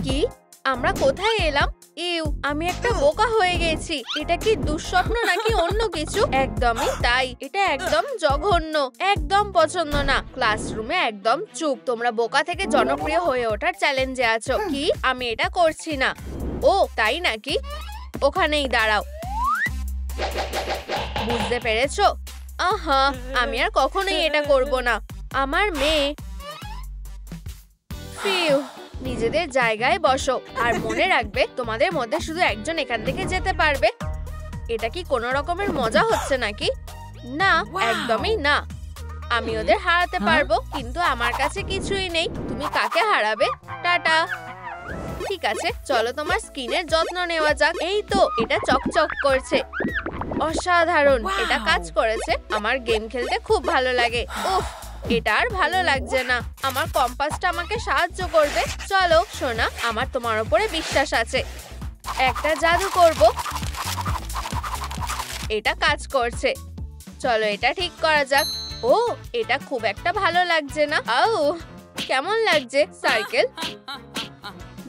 কি? আমরা কোথায় এলাম? ইউ, আমি একটা বোকা হয়ে গেছি। এটা কি দুঃস্বপ্ন নাকি অন্য কিছু? একদমই তাই, এটা একদম জঘন্য, একদম পছন্দ না। ক্লাসরুমে একদম চুপ। তোমরা বোকা থেকে জনপ্রিয় হয়ে ওঠার চ্যালেঞ্জে আছো। কি? আমি এটা করছি না। ও তাই নাকি? ওখানেই দাঁড়াও। বুঝতে পেরেছো? আহা, আমি আর কখনোই এটা করব না। আমার মেয়ে। ফিউ, নিজেদের জায়গায় বসো আর মনে রাখবে তোমাদের মধ্যে শুধু একজন এখান থেকে যেতে পারবে। এটা কি কোনো রকমের মজা হচ্ছে নাকি? না, একদমই না। আমি ওদের হারাতে পারবো, কিন্তু আমার কাছে কিছুই নেই। তুমি কাকে হারাবে? টাটা। ঠিক আছে, চলো তোমার স্কিনের যত্ন নেওয়া যাক। এই তো, এটা চকচক করছে। অসাধারণ, এটা কাজ করেছে। আমার গেম খেলতে খুব ভালো লাগে। উফ, এটা আর ভালো লাগছে না। আমার কম্পাসটা আমাকে সাহায্য করবে। চলো সোনা, আমার তোমার উপরে বিশ্বাস আছে। একটা জাদু করব। এটা কাজ করছে। চলো এটা ঠিক করা যাক। ও, এটা খুব একটা ভালো লাগছে না। আউ, কেমন লাগছে সার্কেল?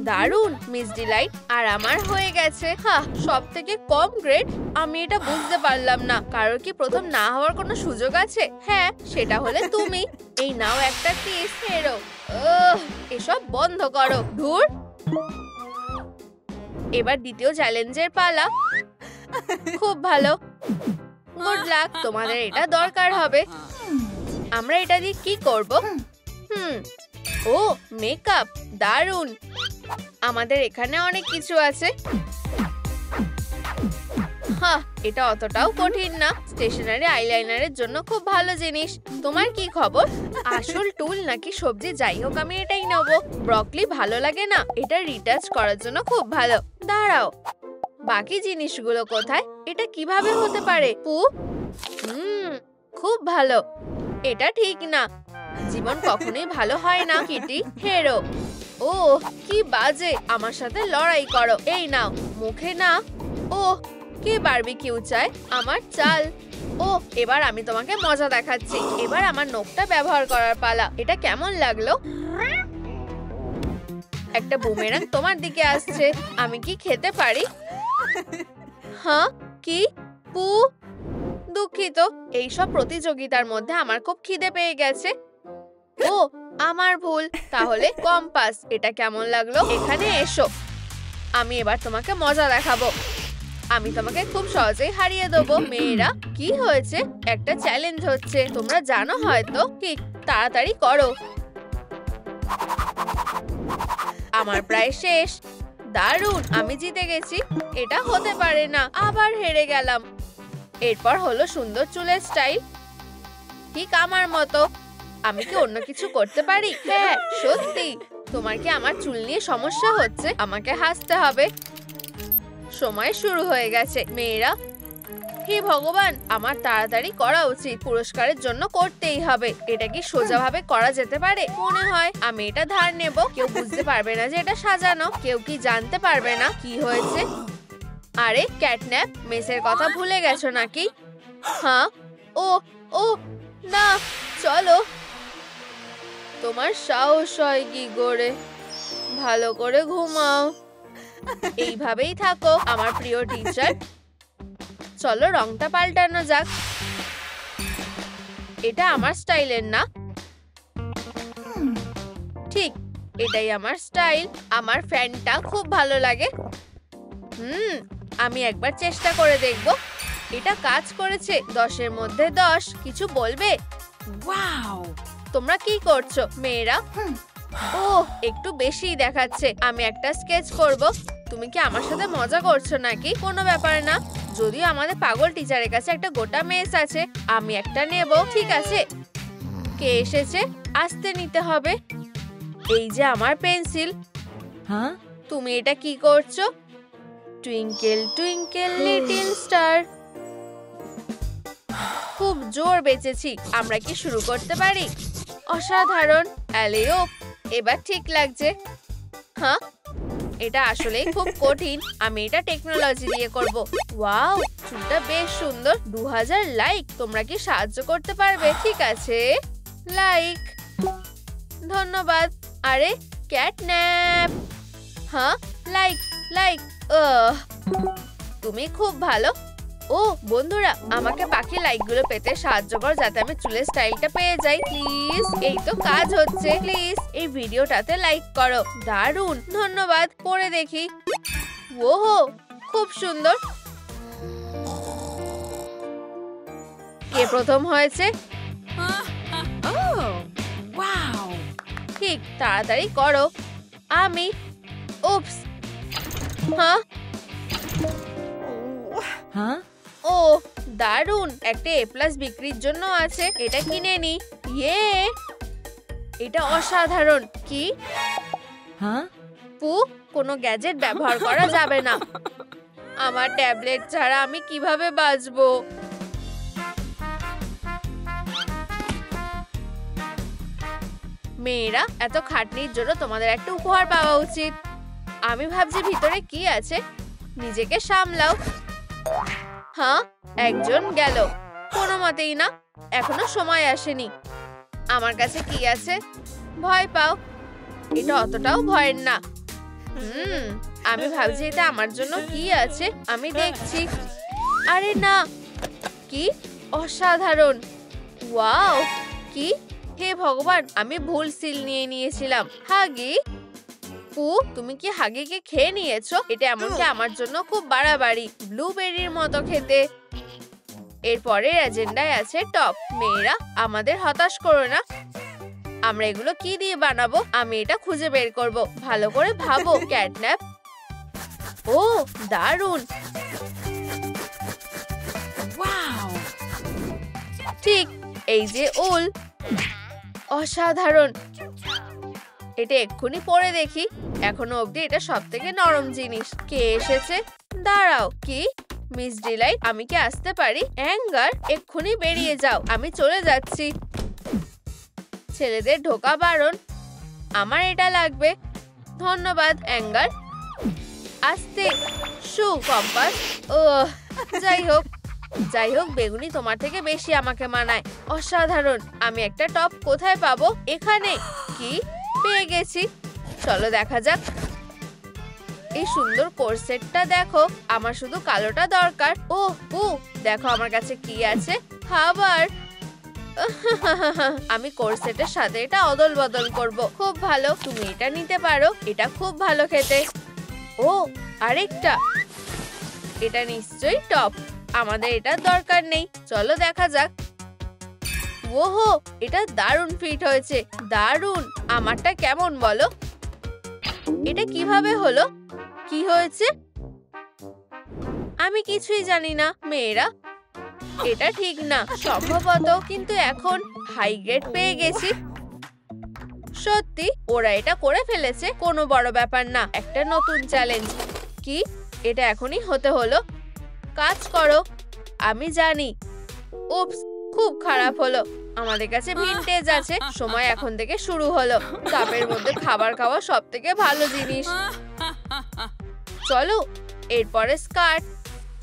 দারুণ মিস ডিলাইট। আর আমার হয়ে গেছে। হ্যাঁ, সব থেকে কম গ্রেড। আমি এটা বুঝতে পারলাম না। কারোর কি প্রথম না হওয়ার কোনো সুযোগ আছে? হ্যাঁ, সেটা হলে তুমি। এই নাও একটা কিস। হেরো। এসব বন্ধ করো। ধুর। এবার দ্বিতীয় চ্যালেঞ্জের পালা। খুব ভালো। গুড লাক, তোমাদের এটা দরকার হবে। আমরা এটা দিয়ে কি করব? ও, মেকআপ। দারুণ। আমাদের এখানে অনেক কিছু আছে। হ্যাঁ, এটা অতটাও কঠিন না। স্টেশনারি আইলাইনারের জন্য খুব ভালো জিনিস। তোমার কি খবর? আসল টুল নাকি সবজি? যাই হোক, আমি এটাই নেব। ব্রকলি ভালো লাগে না? এটা রিটাচ করার জন্য খুব ভালো। দাঁড়াও, বাকি জিনিসগুলো কোথায়? এটা কিভাবে হতে পারে? খুব ভালো। এটা ঠিক না। জীবন কখনোই ভালো হয় না কিটি। হেরো। ও, কি বাজে। আমার সাথে লড়াই করো। এই নাও। মুখে না। ও, কে বারবিকিউ চায়? আমার চাল। ও, এবার আমি তোমাকে মজা দেখাচ্ছি। এবার আমার নখটা ব্যবহার করার পালা। এটা কেমন লাগলো? একটা বুমেরাং তোমার দিকে আসছে। আমি কি খেতে পারি? হ্যাঁ, কি? পু, দুঃখিত। এইসব প্রতিযোগিতার মধ্যে আমার খুব খিদে পেয়ে গেছে। ও, আমার ভুল। তাহলে কম্পাস। এটা কেমন লাগলো? এখানে এসো। আমি এবার তোমাকে মজা দেখাবো। আমি তোমাকে খুব সহজেই হারিয়ে দেবো। মেয়েরা, কি হয়েছে? একটা চ্যালেঞ্জ হচ্ছে, তোমরা জানো হয়তো। ঠিক, তাড়াতাড়ি করো। আমার প্রায় শেষ। দারুণ, আমি জিতে গেছি। এটা হতে পারে না। আবার হেরে গেলাম। এরপর হলো সুন্দর চুলের স্টাইল, ঠিক আমার মতো। আমি কি অন্য কিছু করতে পারি? হ্যাঁ, সত্যি। তোমার কি আমার চুল নিয়ে সমস্যা হচ্ছে? আমাকে হাসতে হবে। সময় শুরু হয়ে গেছে। মেয়েরা, হে ভগবান, আমার তাড়াতাড়ি করা উচিত। পুরস্কারের জন্য করতেই হবে। এটা কি সোজাভাবে করা যেতে পারে? মনে হয়। আমি এটা ধার নেব। কেউ বুঝতে পারবে না যে এটা সাজানো। কেউ কি জানতে পারবে না কি হয়েছে? আরে ক্যাটন্যাপ, মেসের কথা ভুলে গেছো নাকি? হ্যাঁ। ও, ও না, চলো। তোমার সাহস হয় কি করে? ভালো করে ঘুমাও। এইভাবেই থাকো আমার প্রিয় টিচার। চলো রংটা পাল্টানো যাক। এটা আমার স্টাইলের না। ঠিক, এটাই আমার স্টাইল। আমার ফ্যানটা খুব ভালো লাগে। আমি একবার চেষ্টা করে দেখব। এটা কাজ করেছে। 10-এর মধ্যে 10। কিছু বলবে? ওয়াও, তোমরা কি করছো মেয়েরা? ও, একটু বেশি দেখাচ্ছে। আমি একটা স্কেচ করব। তুমি কি আমার সাথে মজা করছো নাকি? কোনো ব্যাপার না। যদিও আমাদের পাগল টিচারের কাছে একটা গোটা মেস আছে, আমি একটা নেব। ঠিক আছে, কে এসেছে? আস্তে নিতে হবে। এই যে আমার পেন্সিল। হ্যাঁ, তুমি এটা কি করছো? Twinkle twinkle little star. খুব জোর বেঁচেছি। আমরা কি শুরু করতে পারি? অসাধারণ। অ্যালেও, এবার ঠিক লাগছে। হ্যাঁ, এটা আসলেই খুব কঠিন। আমি এটা টেকনোলজি দিয়ে করব। ওয়াও, চুলটা বেশ সুন্দর। 2000 লাইক। তোমরা কি সাহায্য করতে পারবে? ঠিক আছে, লাইক। ধন্যবাদ। আরে ক্যাটন্যাপ, হ্যাঁ, লাইক লাইক। তুমি খুব ভালো। ও বন্ধুরা, আমাকে বাকি লাইকগুলো পেতে সাহায্য করো যাতে আমি চুলের স্টাইলটা পেয়ে যাই প্লিজ। এই তো কাজ হচ্ছে। প্লিজ এই ভিডিওটাতে লাইক করো। দারুণ, ধন্যবাদ। পরে দেখি। ওহো, খুব সুন্দর। কে প্রথম হয়েছে? ঠিক, তাড়াতাড়ি করো। আমি। উপস। হ্যাঁ, ও দারুণ। একটা A+ বিক্রির জন্য আছে, এটা কিনে নি। ইয়ে, এটা অসাধারণ। কি? হ্যাঁ, পু, কোনো গ্যাজেট ব্যবহার করা যাবে না। আমার ট্যাবলেট ছাড়া আমি কিভাবে বাঁচবো? মেয়েরা, এত খাটনির জন্য তোমাদের একটা উপহার পাওয়া উচিত। আমি ভাবছি ভিতরে কি আছে। নিজেকে সামলাও। হ্যাঁ, একজন গেল। কোনো মতেই না, এখনো সময় আসেনি। আমার কাছে কি আছে? ভয় পাও? এটা অতটাও ভয়ের না। আমি ভাবছি এটা আমার জন্য কি আছে, আমি দেখছি। আরে না, কি অসাধারণ। ওয়াও, কি? হে ভগবান, আমি ভুল সিল নিয়ে নিয়েছিলাম। হাগি। পু, তুমি কি হাগিকে খেয়ে নিয়েছো? এটা এমনকি আমার জন্য খুব বাড়াবাড়ি। ব্লুবেরির মতো খেতে। এরপরের এজেন্ডায় আছে টপ। মেয়েরা, আমাদের হতাশ করো না। আমরা এগুলো কি দিয়ে বানাবো? আমি এটা খুঁজে বের করব। ভালো করে ভাবো। ক্যাটন্যাপ। ও দারুণ। ঠিক, এই যে উল। অসাধারণ। এটা এক্ষুনি পরে দেখি। এখনো অবধি এটা সবথেকে নরম জিনিস। কে এসেছে? দাঁড়াও, কি? মিস ডিলাইট, আমি কি আসতে পারি? অ্যাঙ্গার, এক্ষুনি বেরিয়ে যাও। আমি চলে যাচ্ছি। ছেলেদের ঢোকা বারণ। আমার এটা লাগবে। ধন্যবাদ অ্যাঙ্গার। আস্তে। শু, কম্পাস। ও যাই হোক, বেগুনি তোমার থেকে বেশি আমাকে মানায়। অসাধারণ। আমি একটা টপ কোথায় পাবো? এখানে। কি? পেয়ে গেছি। চলো দেখা যাক। এই সুন্দর কোরসেটটা দেখো। আমার শুধু কালোটা দরকার। ও দেখো আমার কাছে কি আছে। খাবার। আমি কোরসেটের সাথে এটা অদল বদল করব। খুব ভালো, তুমি এটা নিতে পারো। এটা খুব ভালো খেতে। ও আরেকটা। এটা নিশ্চয়ই টপ। আমাদের এটার দরকার নেই। চলো দেখা যাক। ওহো, এটা দারুণ ফিট হয়েছে। দারুণ। আমারটা কেমন বলো? এটা কিভাবে হলো? কি হয়েছে? আমি কিছুই জানি না। মেয়েরা, এটা ঠিক না সম্ভবত, কিন্তু এখন হাই গ্রেড পেয়ে গেছি। সত্যি ওরা এটা করে ফেলেছে। কোনো বড় ব্যাপার না, একটা নতুন চ্যালেঞ্জ। কি? এটা এখনই হতে হলো। কাজ করো। আমি জানি। উপস, খুব খারাপ হলো। আমাদের কাছে ভিনটেজ আছে। সময় এখন থেকে শুরু হলো। কাপের মধ্যে খাবার খাওয়া সব থেকে ভালো জিনিস। চলো, এরপরে স্কার্ট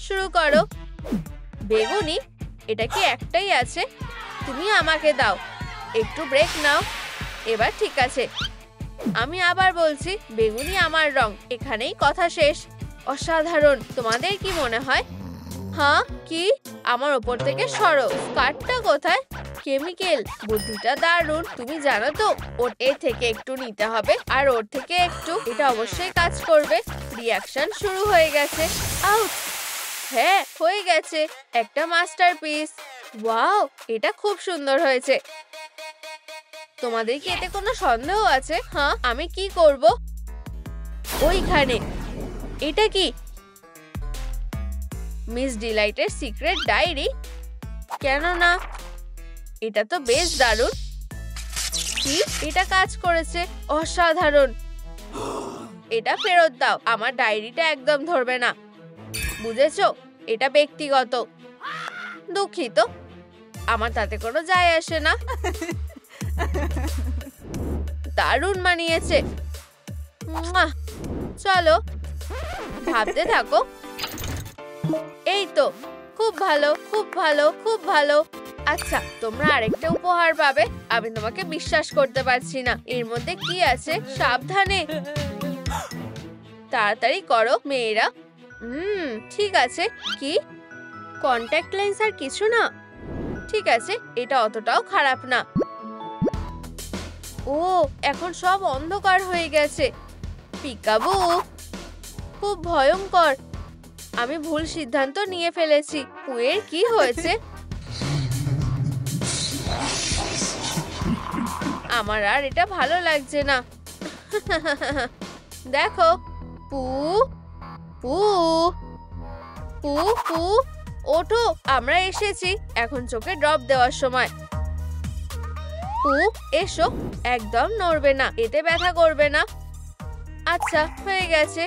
শুরু করো। বেগুনি, এটা কি একটাই আছে? তুমি আমাকে দাও। একটু ব্রেক নাও। এবার ঠিক আছে। আমি আবার বলছি, বেগুনি আমার রং। এখানেই কথা শেষ। অসাধারণ। তোমাদের কি মনে হয়? হ্যাঁ, কি? আমার ওপর থেকে সরো। স্কার্টটা কোথায়? কেমিক্যাল, বুদ্ধিটা দারুণ। তুমি জানো তো, ওর এর থেকে একটু নিতে হবে আর ওর থেকে একটু। এটা অবশ্যই কাজ করবে। রিঅ্যাকশন শুরু হয়ে গেছে। আউট। হ্যাঁ, হয়ে গেছে। একটা মাস্টারপিস। ওয়াও, এটা খুব সুন্দর হয়েছে। তোমাদের কি এতে কোনো সন্দেহ আছে? হ্যাঁ, আমি কি করব? ওইখানে। এটা কি? মিস ডিলাইটের সিক্রেট ডায়েরি? কেন না? এটা তো বেশ দারুণ। কি? এটা কাজ করেছে। অসাধারণ। এটা ফেরত দাও। আমার ডায়েরিটা একদম ধরবে না, বুঝেছো? এটা ব্যক্তিগত। দুঃখিত, আমার তাতে কোনো যায় আসে না। দারুণ মানিয়েছে। চলো, ভাবতে থাকো। এই তো, খুব ভালো, খুব ভালো, খুব ভালো। আচ্ছা, তোমরা আরেকটা উপহার পাবে। আমি তোমাকে বিশ্বাস করতে পারছি না। এর মধ্যে কি আছে? সাবধানে। তাড়াতাড়ি করো মেয়েরা। ঠিক আছে। কি কন্ট্যাক্ট লেন্স আর কিছু না? ঠিক আছে, এটা অতটাও খারাপ না। ও, এখন সব অন্ধকার হয়ে গেছে। পিকাবু, খুব ভয়ঙ্কর। আমি ভুল সিদ্ধান্ত নিয়ে ফেলেছি। পুয়ের কি হয়েছে? আমার আর এটা ভালো লাগছে না। দেখো, পু পু পু পু, ওঠো, আমরা এসেছি। এখন চোখে ড্রপ দেওয়ার সময়। পু, এসো। একদম নড়বে না, এতে ব্যথা করবে না। আচ্ছা, হয়ে গেছে,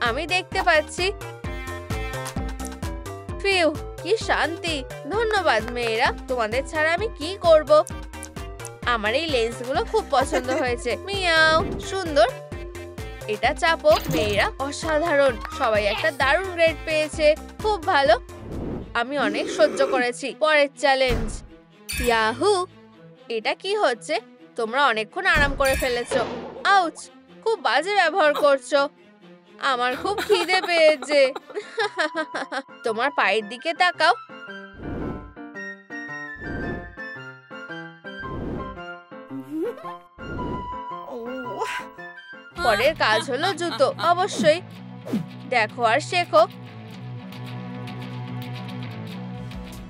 আমি দেখতে পাচ্ছি। ফিউ, কি শান্তি। ধন্যবাদ মেয়েরা, তোমাদের ছাড়া আমি কি করব। আমার এই লেন্সগুলো খুব পছন্দ হয়েছে। মিয়াও, সুন্দর। এটা চাপো মেয়েরা। অসাধারণ, সবাই একটা দারুণ গ্রেড পেয়েছে। খুব ভালো, আমি অনেক সহ্য করেছি। পরের চ্যালেঞ্জ। ইয়াহু, এটা কি হচ্ছে? তোমরা অনেকক্ষণ আরাম করে ফেলেছো। আউচ, খুব বাজে ব্যবহার করছো। আমার খুব খিদে পেয়েছে। তোমার পায়ের দিকে তাকাও। পরের কাজ হলো জুতো। অবশ্যই, দেখো আর শেখো।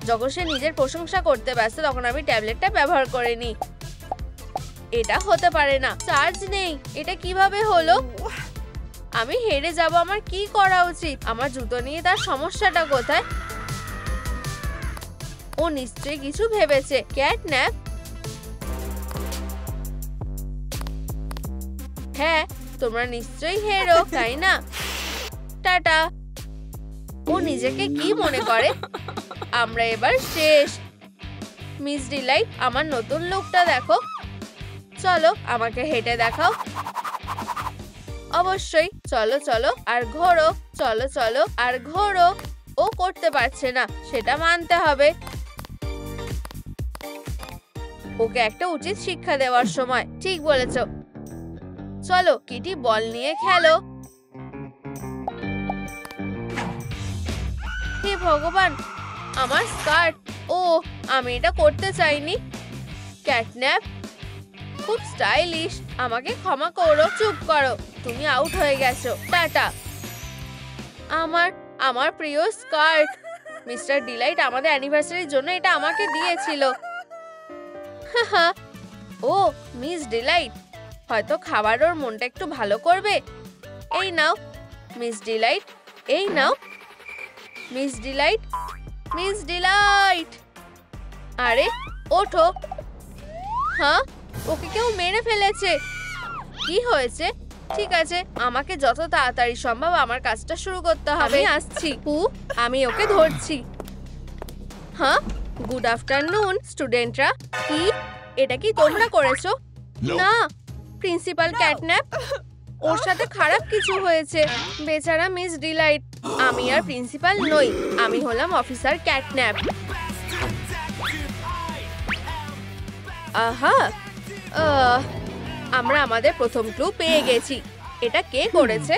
যখন সে নিজের প্রশংসা করতে ব্যস্ত তখন আমি ট্যাবলেটটা ব্যবহার করে নিই। এটা হতে পারে না, চার্জ নেই। এটা কিভাবে হলো? আমি হেরে যাব। আমার কি করা উচিত? আমার জুতো নিয়ে তার সমস্যাটা কোথায়? ও নিশ্চয়ই কিছু ভেবেছে। ক্যাটন্যাপ? হ্যাঁ, তোমরা নিশ্চয়ই হেরো, তাই না? টাটা। ও নিজেকে কি মনে করে? আমরা এবার শেষ। মিস ডিলাইট, আমার নতুন লুকটা দেখো। চলো, আমাকে হেঁটে দেখাও। অবশ্যই, চলো চলো আর ঘোরো। চলো চলো আর ঘোরো। ও করতে পারছে না, সেটা মানতে হবে। ওকে একটা উচিত শিক্ষা দেওয়ার সময়। ঠিক বলেছো। চলো কিটি, বল নিয়ে খেলো। হে ভগবান, আমার স্কার্ট। ও, আমি এটা করতে চাইনি। ক্যাটন্যাপ, খুব স্টাইলিশ। আমাকে ক্ষমা করো। চুপ করো, তুমি আউট হয়ে গেছো। টাটা। আমার প্রিয় স্কার্ট। মিস্টার ডিলাইট আমাদের অ্যানিভার্সারির জন্য এটা আমাকে দিয়েছিল। ও, মিস ডিলাইট, হয়তো খাবার ওর মনটা একটু ভালো করবে। এই নাও মিস ডিলাইট, এই নাও মিস ডিলাইট। মিস ডিলাইট, আরে ওঠো। হ্যাঁ, ওকে কেউ মেরে ফেলেছে। কি হয়েছে? ঠিক আছে, আমাকে যত তাড়াতাড়ি সম্ভব আমার কাজটা শুরু করতে হবে। আমি আসছি। আমি ওকে ধরছি। হ্যাঁ, গুড আফটারনুন স্টুডেন্টরা। কি, এটা কি তোমরা করেছো? না, প্রিন্সিপাল ক্যাটন্যাপ, ওর সাথে খারাপ কিছু হয়েছে। বেচারা মিস ডিলাইট। আমি আর প্রিন্সিপাল নই, আমি হলাম অফিসার ক্যাটন্যাপ। আহা, আমরা আমাদের প্রথম ক্লু পেয়ে গেছি। এটা কে করেছে?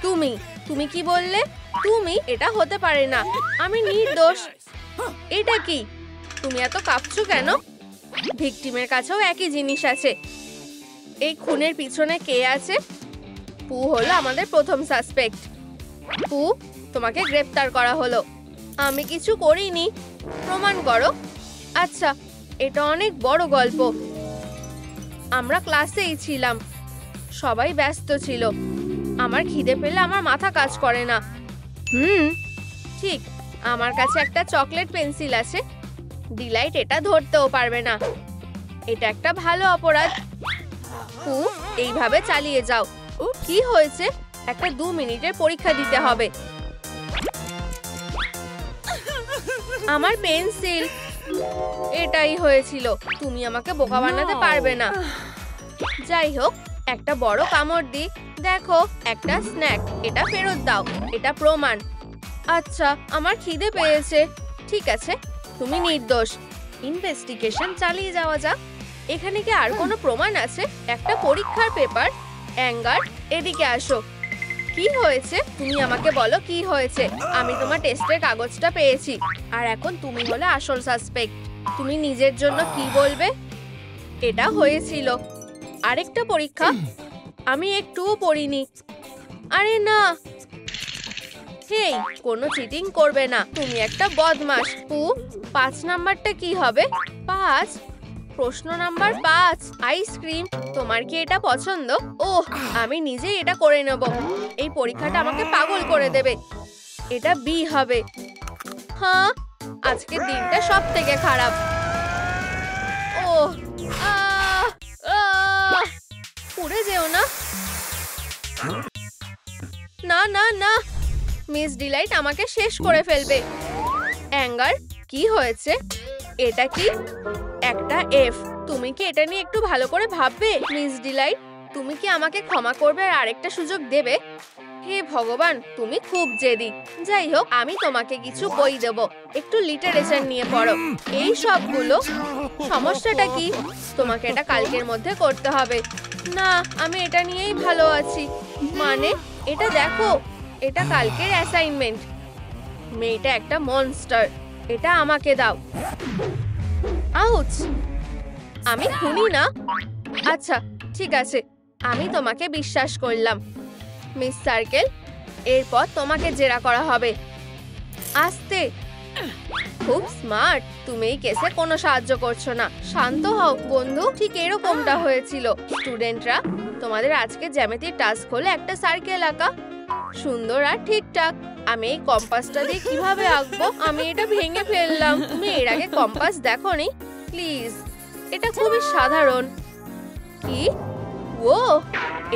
তুমি। তুমি কি বললে? তুমি? এটা হতে পারে না, আমি নির্দোষ। এটা কি? তুমি এত কাঁপছো কেন? ভিকটিমের কাছেও একই জিনিস আছে। এই খুনের পিছনে কে আছে? পু হলো আমাদের প্রথম সাসপেক্ট। পু, তোমাকে গ্রেফতার করা হলো। আমি কিছু করিনি, প্রমাণ করো। আচ্ছা, এটা অনেক বড় গল্প। আমরা ক্লাসেই ছিলাম, সবাই ব্যস্ত ছিল। আমার খিদে পেলে আমার মাথা কাজ করে না। ঠিক, আমার কাছে একটা চকলেট পেন্সিল আছে। ডিলাইট এটা ধরতেও পারবে না। এটা একটা ভালো অপরাধ। এইভাবে চালিয়ে যাও। কি হয়েছে? একটা 2 মিনিটের পরীক্ষা দিতে হবে। আমার পেন্সিল। এটাই হয়েছিল। তুমি আমাকে বোকা বানাতে পারবে না। যাই হোক, একটা বড় কামড় দি। দেখো, একটা স্ন্যাক। এটা ফেরত দাও। এটা প্রমাণ। আচ্ছা, আমার খিদে পেয়েছে। ঠিক আছে, তুমি নির্দোষ। ইনভেস্টিগেশন চালিয়ে যাওয়া যাক। এখানে কি আর কোনো প্রমাণ আছে? একটা পরীক্ষার পেপার। অ্যাঙ্গার, এদিকে আসো। কি হয়েছে? তুমি আমাকে বলো কি হয়েছে। আমি তোমার টেস্টের কাগজটা পেয়েছি, আর এখন তুমি হলে আসল সাসপেক্ট। তুমি নিজের জন্য কি বলবে? এটা হয়েছিল। আরেকটা পরীক্ষা? আমি একটুও পড়িনি। আরে না, হেই, কোনো চিটিং করবে না। তুমি একটা বদমাশ। 5 নাম্বারটা কি হবে? 5? প্রশ্ন নাম্বার 5, আইসক্রিম। তোমার কি এটা পছন্দ? ওহ, আমি নিজেই এটা করে নেব। এই পরীক্ষাটা আমাকে পাগল করে দেবে। এটা বি হবে। হ্যাঁ, আজকের দিনটা সব থেকে খারাপ। ওহ, পুড়ে যেও না। না না না, মিস ডিলাইট আমাকে শেষ করে ফেলবে। অ্যাঙ্গার, কি হয়েছে? এটা কি? একটা এফ। তুমি কি এটা নিয়ে একটু ভালো করে ভাববে? মিস ডিলাইট, তুমি কি আমাকে ক্ষমা করবে আর আরেকটা সুযোগ দেবে? হে ভগবান, তুমি খুব জেদি। যাই হোক, আমি তোমাকে কিছু বই দেব, একটু লিটারেচার নিয়ে পড়ো। এই সবগুলো। সমস্যাটা কি? তোমাকে এটা কালকের মধ্যে করতে হবে। না, আমি এটা নিয়েই ভালো আছি। মানে, এটা দেখো, এটা কালকের অ্যাসাইনমেন্ট। মেয়েটা একটা মনস্টার। এটা আমাকে দাও। আউচ! আমি খুনি না। আচ্ছা, ঠিক আছে, আমি তোমাকে বিশ্বাস করলাম। মিস সার্কেল, এরপর তোমাকে জেরা করা হবে। আস্তে। খুব স্মার্ট। তুমি এই কেসে কোনো সাহায্য করছো না। শান্ত হও বন্ধু। ঠিক এরকমটা হয়েছিল। স্টুডেন্টরা, তোমাদের আজকে জ্যামিতির টাস্ক হলো একটা সার্কেল আঁকা। সুন্দর আর ঠিকঠাক। আমি এই কম্পাসটা দিয়ে কিভাবে আঁকবো? আমি এটা ভেঙে ফেললাম। তুমি এর আগে কম্পাস দেখোনি? প্লিজ, এটা খুবই সাধারণ। কি? ও,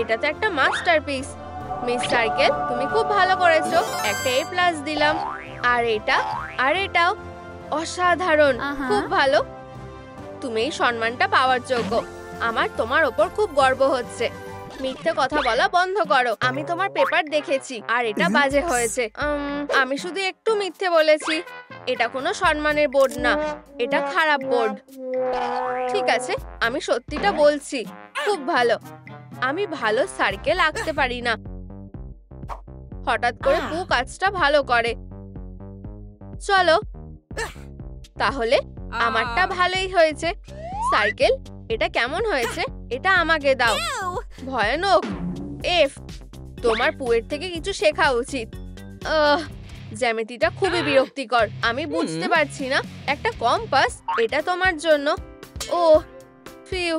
এটা তো একটা মাস্টারপিস। মিস সার্কেল, তুমি খুব ভালো করেছো। একটা A+ দিলাম। আর এটা, আর এটাও অসাধারণ। খুব ভালো। তুমি এই সম্মানটা পাওয়ার যোগ্য। আমার তোমার ওপর খুব গর্ব হচ্ছে। মিথ্যে কথা বলা বন্ধ করো। আমি তোমার পেপার দেখেছি, আর এটা বাজে হয়েছে। আমি শুধু একটু মিথ্যে বলেছি। এটা কোনো সম্মানের বোর্ড না, এটা খারাপ বোর্ড। ঠিক আছে, আমি সত্যিটা বলছি। খুব ভালো। আমি ভালো সার্কেল আঁকতে পারি না। হঠাৎ করে কাজটা ভালো করে। চলো তাহলে, আমারটা ভালোই হয়েছে। সার্কেল, এটা কেমন হয়েছে? এটা আমাকে দাও। ভয়ানক। এফ, তোমার পুয়ের থেকে কিছু শেখা উচিত। জ্যামিতিটা খুবই বিরক্তিকর। আমি বুঝতে পারছি না। একটা কম্পাস, এটা তোমার জন্য। ও ফিউ,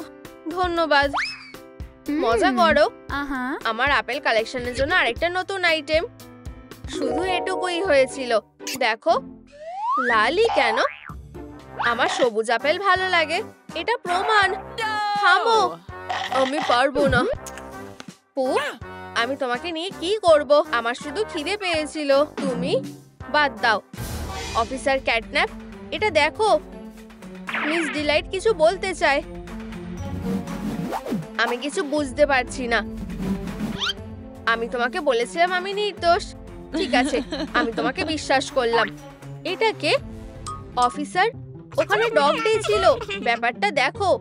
ধন্যবাদ। মজা করো। আমার আপেল কালেকশনের জন্য আরেকটা নতুন আইটেম। শুধু এটুকুই হয়েছিল। দেখো, লালই কেন? আমার সবুজ আপেল ভালো লাগে। এটা প্রমাণ। থামো, আমি পারবো না। আমি তোমাকে নিয়ে কি করব? আমার শুধু খিদে পেয়েছিল। তুমি বাদ দাও। অফিসার ক্যাটন্যাপ, এটা দেখো। মিস ডিলাইট কিছু বলতে চায়। আমি কিছু বুঝতে পারছি না। আমি তোমাকে বলেছিলাম আমি নির্দোষ। ঠিক আছে, আমি তোমাকে বিশ্বাস করলাম। এটা কে? অফিসার, ওখানে ডগ ডে ছিল। ব্যাপারটা দেখো।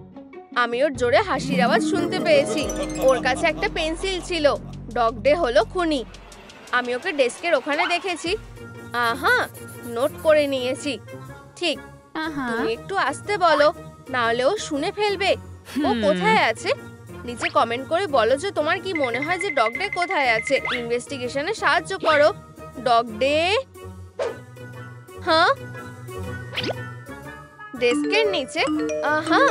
আমি ওর জোরে হাসির আওয়াজ শুনতে পেয়েছি। ওর কাছে একটা পেন্সিল ছিল। ডগ ডে হলো খুনি। আমি ওকে ডেস্কের ওখানে দেখেছি। আহা, নোট করে নিয়েছি। ঠিক। তুমি একটু আসতে বলো, না হলে ও শুনে ফেলবে। ও কোথায় আছে? নিচে কমেন্ট করে বলো যে তোমার কি মনে হয় যে ডগ ডে কোথায় আছে। ইনভেস্টিগেশনে সাহায্য করো। Dog day? হ্যাঁ, ডেস্কের নিচে। আহা,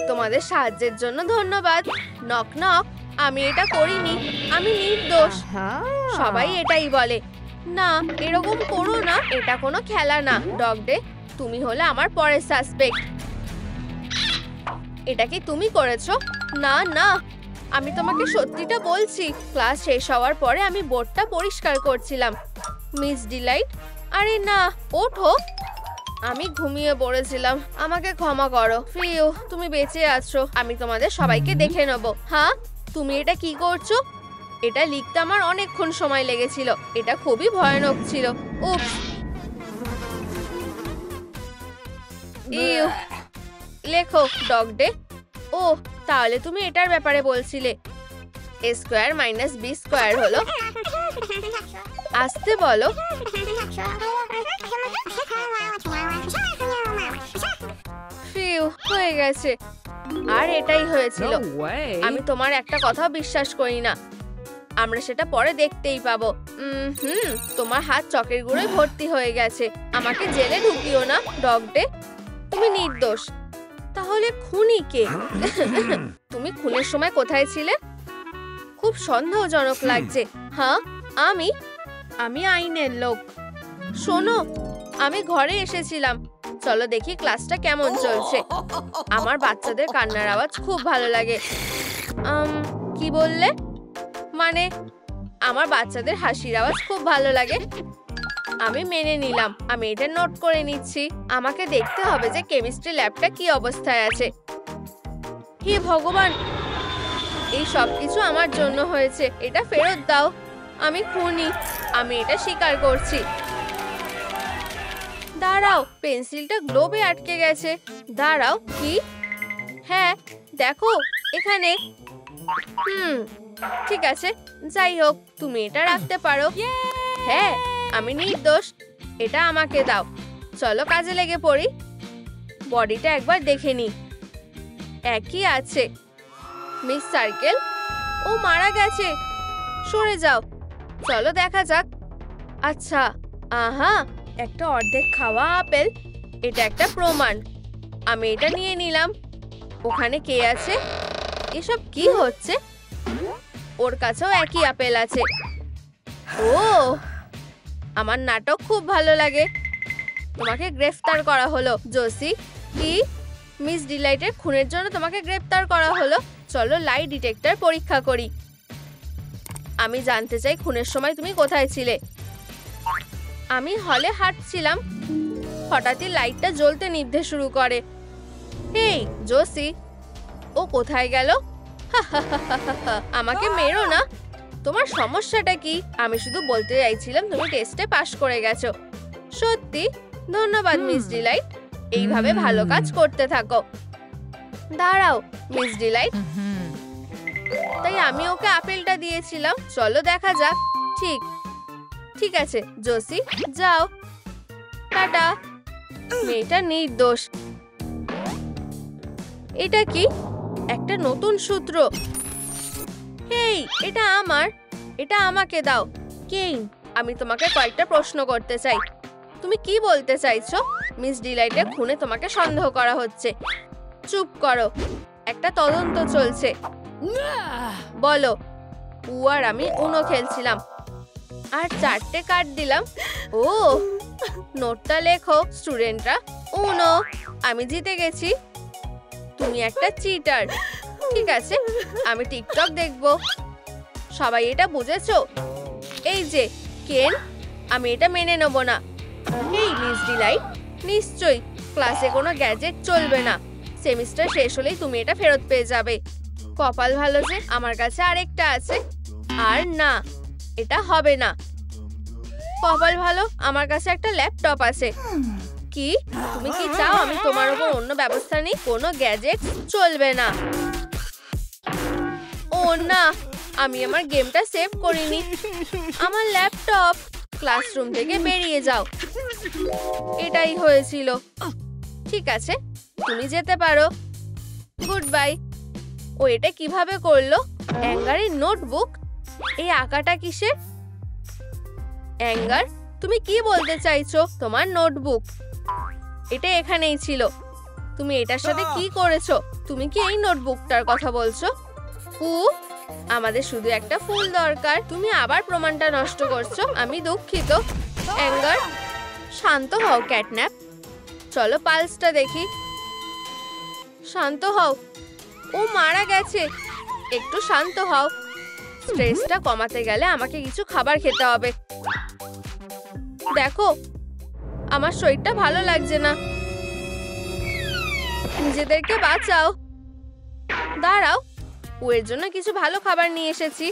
তোমাদের সাহায্যের জন্য ধন্যবাদ। Knock knock. আমি এটা করিনি। আমি নির্দোষ। সবাই এটাই বলে। না, এরকম করো না। এটা কোনো খেলা না। ডগ ডে, তুমি হলে আমার পরের সাসপেক্ট। এটা কি তুমি করেছো? না না, আমি তোমাকে সত্যিটা বলছি। ক্লাস শেষ হওয়ার পরে আমি বোর্ডটা পরিষ্কার করছিলাম। মিস ডিলাইট, আরে না, ওঠো। আমি ঘুমিয়ে পড়েছিলাম। আমাকে ক্ষমা করো। ফিউ, তুমি বেঁচে আছো। আমি তোমাদের সবাইকে দেখে নেব। হ্যাঁ, তুমি এটা কি করছো? এটা লিখতে আমার অনেকক্ষণ সময় লেগেছিল। এটা খুবই ভয়ানক ছিল। উপস। ইউ, লেখো ডগ ডে। ও, তাহলে তুমি এটার ব্যাপারে বলছিলে। a² - b² হলো আসতে বলো। ফিউ, হয়ে গেছে। আর এটাই হয়েছিল। আমি তোমার একটা কথাও বিশ্বাস করি না। আমরা সেটা পরে দেখতেই পাবো। তোমার হাত চকের গুঁড়োয় ভর্তি হয়ে গেছে। আমাকে জেলে ঢুকিও না, ডগ ডে। তুমি নির্দোষ। তাহলে খুনি কে? তুমি খুনের সময় কোথায় ছিলে? খুব সন্দেহজনক লাগছে। হ্যাঁ, আমি আইনের লোক। শোনো, আমি ঘরে এসেছিলাম। চলো দেখি ক্লাসটা কেমন চলছে। আমার বাচ্চাদের কান্নার আওয়াজ খুব ভালো লাগে। কি বললে? মানে আমার বাচ্চাদের হাসির আওয়াজ খুব ভালো লাগে। আমি মেনে নিলাম। আমি এটা নোট করে নিচ্ছি। আমাকে দেখতে হবে যে কেমিস্ট্রি ল্যাবটা কি অবস্থায় আছে। হে ভগবান, এই সব কিছু আমার জন্য হয়েছে। এটা ফেরত দাও। আমি খুনি। আমি এটা স্বীকার করছি। দাঁড়াও, পেন্সিলটা গ্লোবে আটকে গেছে। দাঁড়াও, কি? হ্যাঁ, দেখো এখানে। ঠিক আছে, যাই হোক, তুমি এটা রাখতে পারো। হ্যাঁ, আমি নির্দোষ। এটা আমাকে দাও। চলো কাজে লেগে পড়ি। বডিটা একবার দেখে নি। একই আছে। মিস সার্কেল, ও মারা গেছে। সরে যাও। চলো দেখা যাক। আচ্ছা, আহা, একটা অর্ধেক খাওয়া আপেল। এটা একটা প্রমাণ। আমি এটা নিয়ে নিলাম। ওখানে কে আছে? এসব কি হচ্ছে? ওর কাছেও একই আপেল আছে। ও, আমার নাটক খুব ভালো লাগে। তোমাকে গ্রেফতার করা হলো, জোসি। কি? মিস ডিলাইটের খুনের জন্য তোমাকে গ্রেফতার করা হলো। চলো লাই ডিটেক্টর পরীক্ষা করি। আমি জানতে চাই খুনের সময় তুমি কোথায় ছিলে? আমি হলে হাঁটছিলাম। হঠাৎই লাইটটা জ্বলতে নিভতে শুরু করে। এই জোসি, ও কোথায় গেল? আমাকে মেরো না। তোমার সমস্যাটা কি? আমি শুধু বলতে চাইছিলাম তুমি টেস্টে পাশ করে গেছো। সত্যি? ধন্যবাদ মিস ডিলাইট। এইভাবে ভালো কাজ করতে থাকো। দাঁড়াও মিস ডিলাইট, তাই আমি ওকে আপেলটা দিয়েছিলাম। চলো দেখা যাক। ঠিক আছে জোসি, যাও। টাটা। মেয়েটা নির্দোষ। এটা কি? একটা নতুন সূত্র। হেই, এটা আমার। এটা আমাকে দাও। কেইন, আমি তোমাকে কয়েকটা প্রশ্ন করতে চাই। তুমি কি বলতে চাইছো? মিস ডিলাইটের খুনে তোমাকে সন্দেহ করা হচ্ছে। চুপ করো, একটা তদন্ত চলছে। বলো। ও আর আমি উনো খেলছিলাম আর 4টে কার্ড দিলাম। ও, নোটটা লেখো স্টুডেন্টরা। উনো, আমি জিতে গেছি। তুমি একটা চিটার। ঠিক আছে, আমি টিকটক দেখবো। সবাই এটা বুঝেছো? এই যে কেন, আমি এটা মেনে নেব না। এই মিস ডিলাইট, নিশ্চয়ই ক্লাসে কোনো গ্যাজেট চলবে না। সেমিস্টার শেষ হলেই তুমি এটা ফেরত পেয়ে যাবে। কপাল ভালো যে আমার কাছে আরেকটা আছে। আর না, এটা হবে না। কপাল ভালো, আমার কাছে একটা ল্যাপটপ আছে। কি? তুমি কি চাও আমি তোমার উপর অন্য ব্যবস্থা নিই? কোনো গ্যাজেট চলবে না। ও না, আমি আমার গেমটা সেভ করিনি। আমার ল্যাপটপ। ক্লাসরুম থেকে বেরিয়ে যাও। এটাই হয়েছিল। ঠিক আছে, তুমি যেতে পারো। Good bye. ও এটা কিভাবে করলো? অ্যাঙ্গারের নোটবুক। এই আঁকাটা কিসের? অ্যাঙ্গার, তুমি কি বলতে চাইছো? তোমার নোটবুক এটা এখানেই ছিল। তুমি এটার সাথে কি করেছো? তুমি কি এই নোটবুকটার কথা বলছো? আমাদের শুধু একটা ফুল দরকার। তুমি আবার প্রমাণটা নষ্ট করছো। আমি দুঃখিত। অ্যাঙ্গার, শান্ত হও ক্যাটন্যাপ। চলো পালসটা দেখি। শান্ত হও। ও মারা গেছে। একটু শান্ত হও। স্ট্রেসটা কমাতে গেলে আমাকে কিছু খাবার খেতে হবে। দেখো, আমার শরীরটা ভালো লাগছে না। নিজেদেরকে বাঁচাও। দাঁড়াও, ও এর জন্য কিছু ভালো খাবার নিয়ে এসেছি।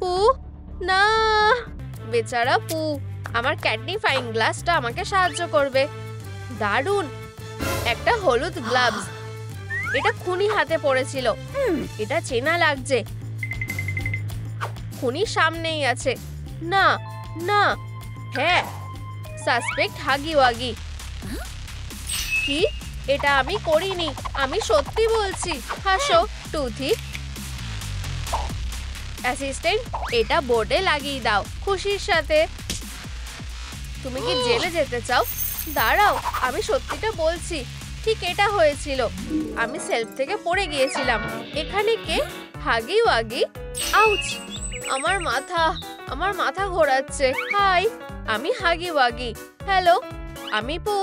পু, না, বেচারা পু। আমার ক্যাডনিফাইং গ্লাসটা আমাকে সাহায্য করবে। দারুণ, একটা হলুদ গ্লাভস। এটা খুনি হাতে পড়েছিল। এটা চেনা লাগছে। খুনি সামনেই আছে। না না, হ্যাঁ, সাসপেক্ট হাগি ওয়াগি। কি? এটা আমি করিনি, আমি সত্যি বলছি। হাসো টুথি। অ্যাসিস্ট্যান্ট, এটা বোর্ডে লাগিয়ে দাও খুশির সাথে। তুমি কি জেলে যেতে চাও? দাঁড়াও, আমি সত্যিটা বলছি। ঠিক এটা হয়েছিল, আমি সেলফ থেকে পড়ে গিয়েছিলাম। এখানে কে? হাগি ওয়াগি। আউচ, আমার মাথা ঘোরাচ্ছে। হাই, আমি হাগি ওয়াগি। হ্যালো, আমি পু।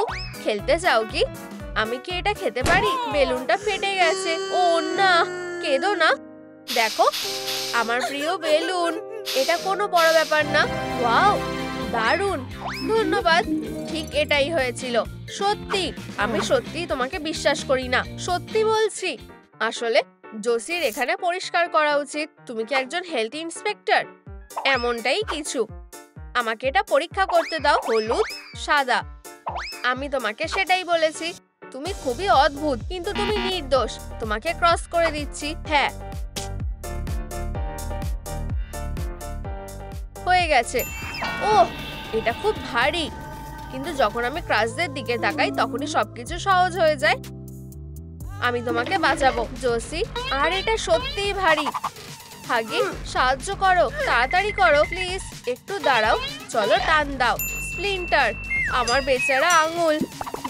খেলতে চাও কি? আমি কি এটা খেতে পারি? বেলুনটা ফেটে গেছে। ও না, কেঁদো না। দেখো, আমার প্রিয় বেলুন। এটা কোনো বড় ব্যাপার না। ওয়াও, দারুণ, ধন্যবাদ। ঠিক এটাই হয়েছিল। সত্যি, আমি সত্যি তোমাকে বিশ্বাস করি না, সত্যি বলছি। আসলে জোসির এখানে পরিষ্কার করা উচিত। তুমি কি একজন হেলথ ইন্সপেক্টর? এমনটাই কিছু। আমাকে এটা পরীক্ষা করতে দাও। হলুদ, সাদা। আমি তোমাকে সেটাই বলেছি। তুমি খুবই অদ্ভুত, কিন্তু তুমি নির্দোষ। তোমাকে ক্রস করে দিচ্ছি। হ্যাঁ, হয়ে গেছে। ওহ, এটা খুব ভারী, কিন্তু যখন আমি ক্রাশদের দিকে তাকাই তখনই সবকিছু সহজ হয়ে যায়। আমি তোমাকে বাঁচাবো জোসি। আর এটা সত্যিই ভারী। হাগি, সাহায্য করো, তাড়াতাড়ি করো প্লিজ। একটু দাঁড়াও, চলো টান দাও। স্প্লিন্টার, আমার বেচারা আঙুল।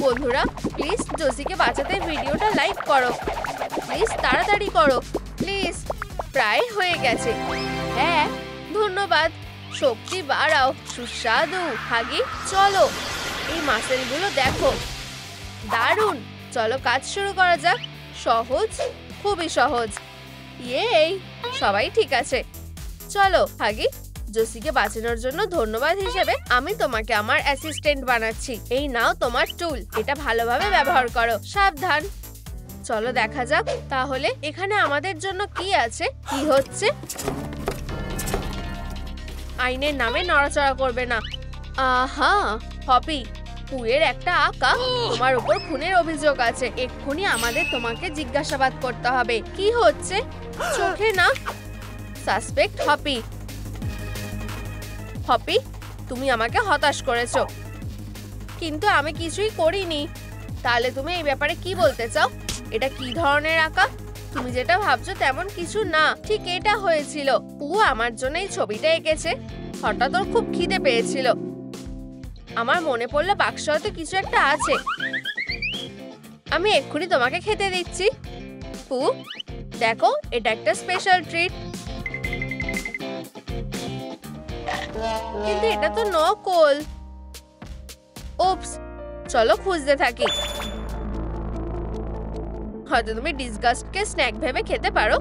বন্ধুরা, প্লিজ জোসিকে বাঁচাতে ভিডিওটা লাইক করো। প্লিজ তাড়াতাড়ি করো, প্লিজ। প্রায় হয়ে গেছে। হ্যাঁ, ধন্যবাদ। শক্তি বাড়াও, সুস্বাদু। হাগি, চলো, এই মাসেলগুলো দেখো। দারুণ, চলো কাজ শুরু করা যাক। সহজ, খুবই সহজ। ইয়েই, সবাই ঠিক আছে। চলো হাগি, জোসিকে বাঁচানোর জন্য ধন্যবাদ হিসেবে আমি তোমাকে আমার অ্যাসিস্ট্যান্ট বানাচ্ছি। এই নাও তোমার টুল, এটা ভালোভাবে ব্যবহার করো। সাবধান। চলো দেখা যাক তাহলে এখানে আমাদের জন্য কি আছে। কি হচ্ছে? আইনের নামে নড়াচড়া করবে না। আহা, হপি, পুয়ের একটা আঁকা। তোমার উপর খুনের অভিযোগ আছে। এক্ষুনি আমাদের তোমাকে জিজ্ঞাসাবাদ করতে হবে। কি হচ্ছে? চোখে না। সাসপেক্ট হপি। হপি, তুমি আমাকে হতাশ করেছো, কিন্তু আমি কিছুই করিনি। তাহলে তুমি এই ব্যাপারে কি বলতে চাও? এটা কি ধরনের আঁকা? তুমি যেটা ভাবছো তেমন কিছু না। ঠিক এটা হয়েছিল। পু আমার জন্য এই ছবিটা এঁকেছে। হঠাৎ ওর খুব খিদে পেয়েছিল। আমার মনে পড়লো বাক্সে হয়তো কিছু একটা আছে। আমি এক্ষুনি তোমাকে খেতে দিচ্ছি। পু, দেখো, এটা একটা স্পেশাল ট্রিট। কিন্তু এটা তো নকল। উপস, চলো খুঁজতে থাকি। হয়তো তুমি ডিসগাস্টকে স্ন্যাক ভেবে খেতে পারো।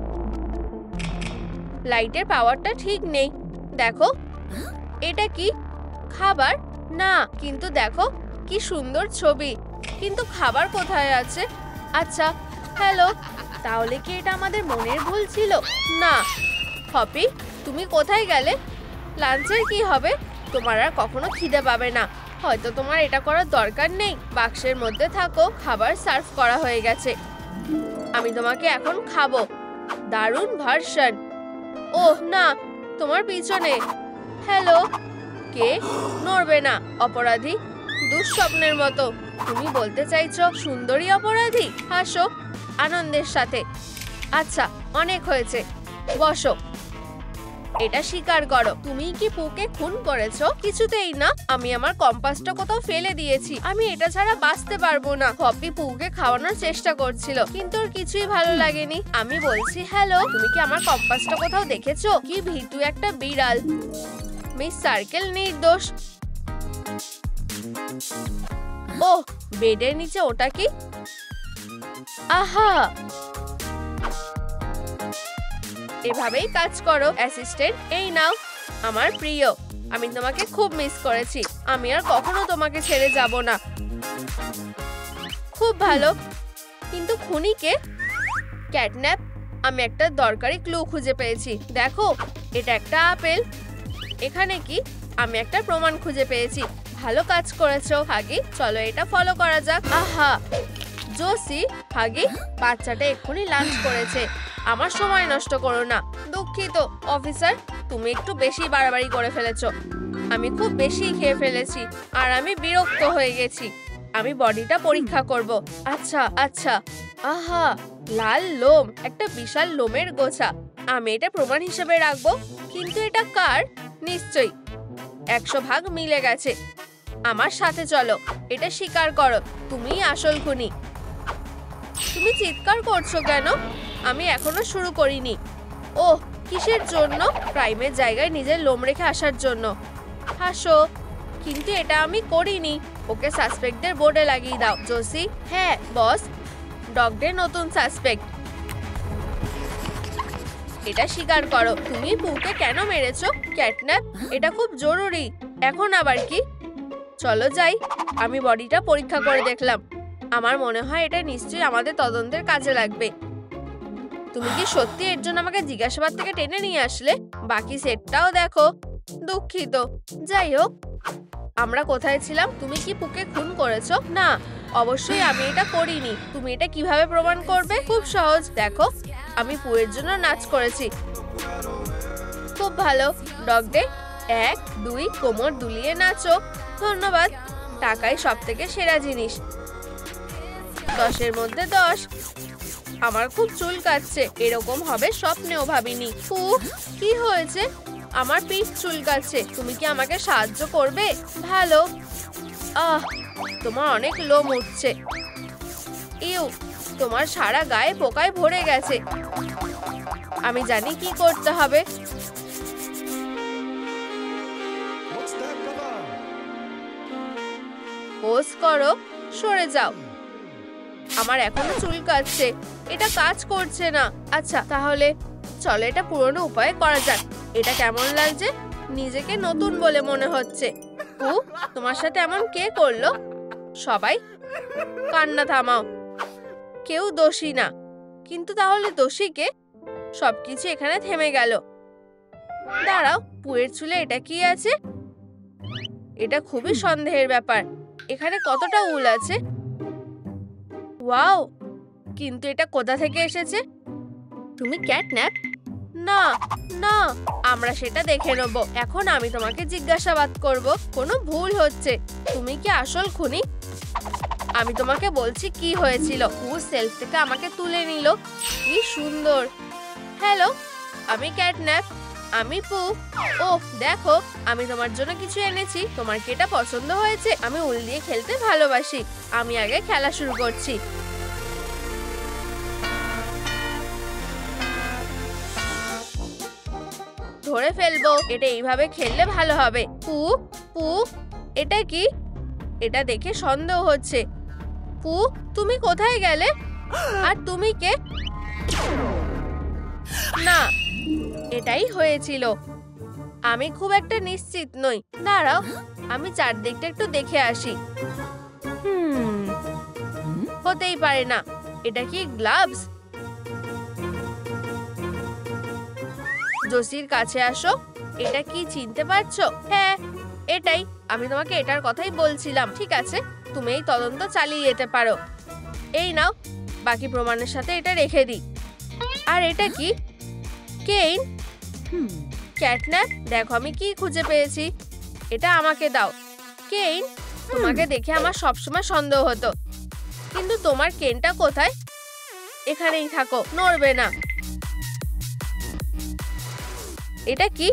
লাইটের পাওয়ারটা ঠিক নেই। দেখো, এটা কি খাবার? না, কিন্তু দেখো কি সুন্দর ছবি। কিন্তু খাবার কোথায় আছে? আচ্ছা, হ্যালো, তাহলে কি এটা আমাদের মনের ভুল ছিল? না। হপি, তুমি কোথায় গেলে? লাঞ্চের কি হবে? তোমার আর কখনো খিদে পাবে না। হয়তো তোমার এটা করার দরকার নেই। বাক্সের মধ্যে থাকো, খাবার সার্ভ করা হয়ে গেছে। আমি তোমাকে এখন খাবো। দারুণ ভার্সন। ওহ না, তোমার পিছনে। হ্যালো, কে? নড়বে না, অপরাধী। দুঃস্বপ্নের মতো। তুমি বলতে চাইছো সুন্দরী অপরাধী? হাসো আনন্দের সাথে। আচ্ছা, অনেক হয়েছে, বসো। এটা স্বীকার করো, তুমি কি পুকে খুন করেছো? কিছুতেই না। আমি আমার কম্পাসটা কোথাও ফেলে দিয়েছি। আমি এটা ছাড়া বাঁচতে পারবো না। হপি পুকে খাওয়ানোর চেষ্টা করছিল, কিন্তু ওর কিছুই ভালো লাগেনি। আমি বলছি, হ্যালো, তুমি কি আমার কম্পাসটা কোথাও দেখেছো? কি ভীতু একটা বিড়াল। মিস সার্কেল নির্দোষ। ওহ, বেডের নিচে ওটা কি? আহা, এভাবেই কাজ করো অ্যাসিস্ট্যান্ট। এই নাও আমার প্রিয়, আমি তোমাকে খুব মিস করেছি। আমি আর কখনো তোমাকে ছেড়ে যাব না। খুব ভালো, কিন্তু খুনিকে? ক্যাটন্যাপ, আমি একটা দরকারি ক্লু খুঁজে পেয়েছি। দেখো, এটা একটা আপেল। এখানে কি? আমি একটা প্রমাণ খুঁজে পেয়েছি। ভালো কাজ করেছো হাগি, চলো এটা ফলো করা যাক। আহা, জোসি, হাগি, বাচ্চাটা এক্ষুনি লাঞ্চ করেছে। আমার সময় নষ্ট করো না। দুঃখিত অফিসার, তুমি একটু বেশি বাড়াবাড়ি করে ফেলেছো। আমি খুব বেশি খেয়ে ফেলেছি আর আমি বিরক্ত হয়ে গেছি। আমি বডিটা পরীক্ষা করব। আচ্ছা আচ্ছা। আহা, লাল লোম, একটা বিশাল লোমের গোছা। আমি এটা প্রমাণ হিসেবে রাখবো। কিন্তু এটা কার? নিশ্চয়ই 100 ভাগ মিলে গেছে। আমার সাথে চলো, এটা স্বীকার করো, তুমিই আসল খুনি। তুমি চিৎকার করছো কেন? আমি এখনো শুরু করিনি। ওহ, কিসের জন্য? ক্রাইমের জায়গায় নিজের লোম রেখে আসার জন্য। হাসো, কিন্তু এটা আমি করিনি। ওকে সাসপেক্টদের বোর্ডে লাগিয়ে দাও। জোসি। হ্যাঁ বস, ডগদের নতুন সাসপেক্ট। এটা স্বীকার করো, তুমি পুকে কেন মেরেছো? ক্যাটন্যাপ, এটা খুব জরুরি। এখন আবার কি? চলো যাই। আমি বডিটা পরীক্ষা করে দেখলাম। আমার মনে হয় এটা নিশ্চয়ই আমাদের তদন্তের কাজে লাগবে। তুমি কি সত্যি এর জন্য আমাকে জিজ্ঞাসাবাদ থেকে টেনে নিয়ে আসলে? বাকি সেটটাও দেখো। দুঃখিত। যাই হোক, আমরা কোথায় ছিলাম? তুমি কি পুকে খুন করেছো? না, অবশ্যই আমি এটা করিনি। তুমি এটা কিভাবে প্রমাণ করবে? খুব সহজ, দেখো, আমি পুয়ের জন্য নাচ করেছি। খুব ভালো। ডগ ডে, 1 2 কোমর দুলিয়ে নাচো। ধন্যবাদ। টাকাই সব থেকে সেরা জিনিস। 10-এর মধ্যে 10। আমার খুব চুল কাটছে, এরকম হবে স্বপ্নেও ভাবিনি। কি হয়েছে? আমার পিঠ চুলকাচ্ছে। তুমি কি আমাকে সাহায্য করবে? ভালো। তোমার অনেক লোম উঠছে। ইউ, তোমার সারা গায়ে পোকায় ভরে গেছে। আমি জানি কি করতে হবে। পোজ করো, সরে যাও। আমার এখনো চুলকাচ্ছে, এটা কাজ করছে না। আচ্ছা, তাহলে চলো এটা পুরনো উপায়ে করা যাক। এটা কেমন লাগছে? নিজেকে নতুন বলে মনে হচ্ছে। তোমার সাথে এমন কে করলো? সবাই কান্না থামাও। কেউ দোষী না। কিন্তু তাহলে দোষী কে? সবকিছু এখানে থেমে গেল। দাঁড়াও, পুয়ের চুলে এটা কি আছে? এটা খুবই সন্দেহের ব্যাপার। এখানে কতটা উল আছে? ওয়াও, কিন্তু এটা কোথা থেকে এসেছে? তুমি ক্যাটন্যাপ? না না, আমরা সেটা দেখে নেব। এখন আমি তোমাকে জিজ্ঞাসাবাদ করব। কোনো ভুল হচ্ছে। তুমি কি আসল খুনি? আমি তোমাকে বলছি কি হয়েছিল। ও সেলফ থেকে আমাকে তুলে নিল। কি সুন্দর। হ্যালো, আমি ক্যাটন্যাপ। আমি পু। ওহ দেখো, আমি তোমার জন্য কিছু এনেছি। তোমার কি এটা পছন্দ হয়েছে? আমি উল দিয়ে খেলতে ভালোবাসি। আমি আগে খেলা শুরু করছি। ধরে ফেলবো। এটা এইভাবে খেললে ভালো হবে। পু পু, এটা কি? এটা দেখে সন্দেহ হচ্ছে। পু, তুমি কোথায় গেলে? আর তুমি কে? না, এটাই হয়েছিল। আমি খুব একটা নিশ্চিত নই। দাঁড়াও, আমি চারদিকটা একটু দেখে আসি। হতেই পারে না। এটা কি গ্লাভস? জোসির কাছে আসো। এটা কি চিনতে পারছো? হ্যাঁ, এটাই। আমি তোমাকে এটার কথাই বলছিলাম। ঠিক আছে, তুমি এই তদন্ত চালিয়ে যেতে পারো। এই নাও, বাকি প্রমাণের সাথে এটা রেখে দিই। আর এটা কি? কেইন? ক্যাটন্যাপ, দেখো আমি কি খুঁজে পেয়েছি। এটা আমাকে দাও। কেইন, তোমাকে দেখে আমার সবসময় সন্দেহ হতো। কিন্তু তোমার কেনটা কোথায়? এখানেই থাকো, নড়বে না। এটা কি?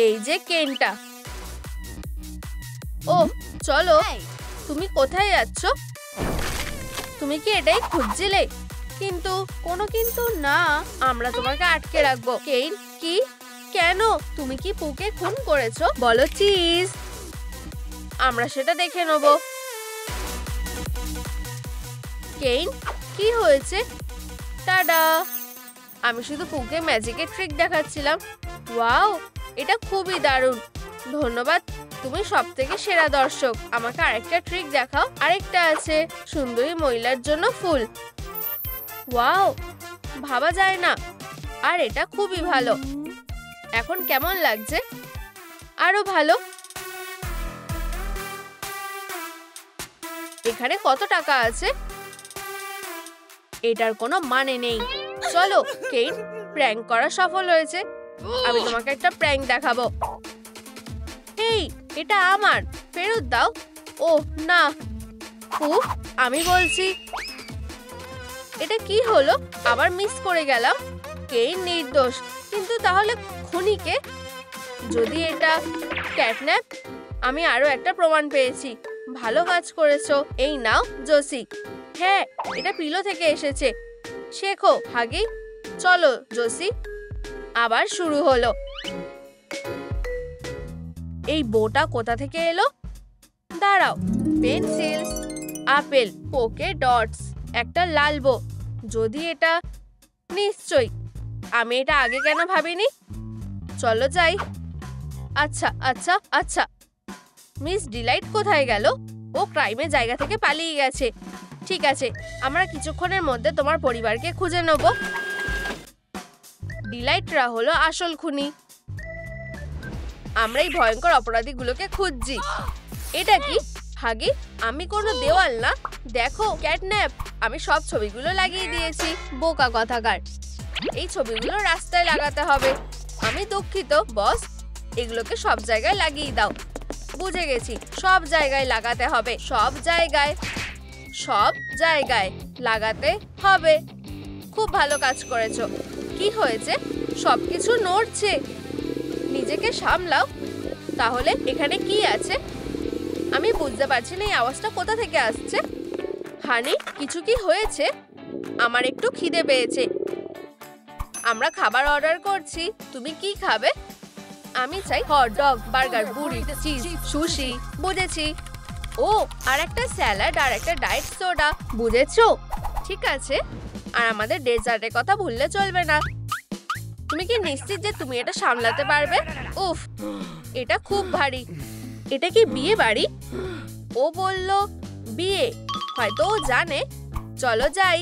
এই যে কেনটা। ওহ, চলো। তুমি কোথায় যাচ্ছ? তুমি কি এটাই খুঁজছিলে? কিন্তু কোনো কিন্তু না। আমরা তোমাকে আটকে রাখবো। কেইন, কি? কেন? তুমি কি পুকে খুন করেছো? বলো চিজ। আমরা সেটা দেখে নেব। কেইন, কি হয়েছে? টাডা! আমি শুধু পুকে ম্যাজিকের ট্রিক দেখাচ্ছিলাম। ওয়াও, এটা খুবই দারুণ। ধন্যবাদ, তুমি সবথেকে সেরা দর্শক। আমাকে আরেকটা ট্রিক দেখাও। আরেকটা আছে, সুন্দরী মহিলার জন্য ফুল। ওয়াও, ভাবা যায় না। আর এটা খুবই ভালো। এখন কেমন লাগছে? আরো ভালো। এখানে কত টাকা আছে? এটার কোনো মানে নেই। চলো কেইন, প্র্যাঙ্ক করা সফল হয়েছে। আমি তোমাকে একটা প্র্যাঙ্ক দেখাবো। এই, এটা আমার, ফেরত দাও। ওহ না, উফ, আমি বলছি। এটা কি হলো? আবার মিস করে গেলাম। কে নির্দোষ? কিন্তু তাহলে খুনিকে? যদি এটা ক্যাটন্যাপ, আমি আরো একটা প্রমাণ পেয়েছি। ভালো কাজ করেছো। এই নাও জোসি। হ্যাঁ, এটা পিলো থেকে এসেছে। শেখো হাগি। চলো জোসি। আবার শুরু হলো। এই বোটা কোথা থেকে এলো? দাঁড়াও, পেন্সিলস, আপেল, পোকে ডটস, একটা লাল বো। যদি এটা, নিশ্চয়ই। আমি এটা আগে কেন ভাবিনি? চলো যাই। আচ্ছা আচ্ছা আচ্ছা, মিস ডিলাইট কোথায় গেল? ও ক্রাইমের জায়গা থেকে পালিয়ে গেছে। ঠিক আছে, আমরা কিছুক্ষণের মধ্যে তোমার পরিবারকে খুঁজে নেব। ডিলাইটরা হলো আসল খুনি। আমরা এই ভয়ঙ্কর অপরাধীগুলোকে খুঁজছি। এটা কি হাগি? আমি কোনো দেওয়াল না। দেখো ক্যাটন্যাপ, আমি সব ছবিগুলো লাগিয়ে দিয়েছি। বোকা কথাকার। এই ছবিগুলো রাস্তায় লাগাতে হবে। আমি দুঃখিত বস, এগুলোকে সব জায়গায় লাগিয়ে দাও। বুঝে গেছি, সব জায়গায় লাগাতে হবে। সব জায়গায়, সব জায়গায় লাগাতে হবে। খুব ভালো কাজ করেছো। কি হয়েছে? সবকিছু নড়ছে। নিজেকে সামলাও। তাহলে এখানে কি আছে? আমি বুঝতে পারছি না এই আওয়াজটা কোথা থেকে আসছে। হানি, কিছু কি হয়েছে? আমার একটু খিদে পেয়েছে। আমরা খাবার অর্ডার করছি। তুমি কি খাবে? আমি চাই হট ডগ, বার্গার, বুড়ি, চিজ, সুশি। বুঝেছি। ও, আর একটা স্যালাড আর একটা ডায়েট সোডা। বুঝেছো? ঠিক আছে। আর আমাদের ডেজার্টের কথা ভুললে চলবে না। তুমি কি নিশ্চিত যে তুমি এটা সামলাতে পারবে? উফ, এটা খুব ভারী। এটা কি বিয়ে বাড়ি? ও বলল বিয়ে, হয়তো ও জানে। চলো যাই।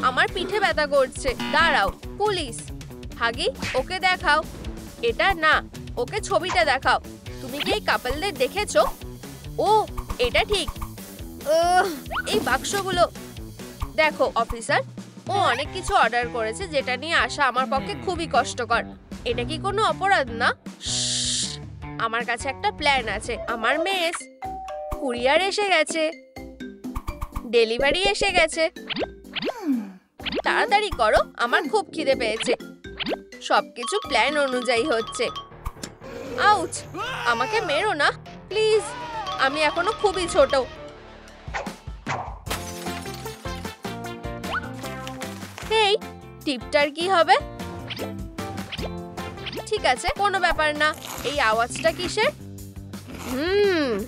আমার পিঠে ব্যথা করছে। দাঁড়াও, পুলিশ। হাগি, ওকে দেখাও। এটা না, ওকে ছবিটা দেখাও। তুমি কি এই কাপলদের দেখেছো? ও, এটা ঠিক। এই বাক্সগুলো দেখো অফিসার, ও অনেক কিছু অর্ডার করেছে যেটা নিয়ে আসা আমার পক্ষে খুবই কষ্টকর। এটা কি কোনো অপরাধ না? আমার কাছে একটা প্ল্যান আছে। আমার মেস, কুরিয়ার এসে গেছে, ডেলিভারি এসে গেছে। তাড়াতাড়ি করো, আমার খুব খিদে পেয়েছে। সবকিছু প্ল্যান অনুযায়ী হচ্ছে। আউচ, আমাকে মেরো না প্লিজ, আমি এখনো খুবই ছোট। এই টিপটার কি হবে? ঠিক আছে, কোনো ব্যাপার না। এই আওয়াজটা কিসের?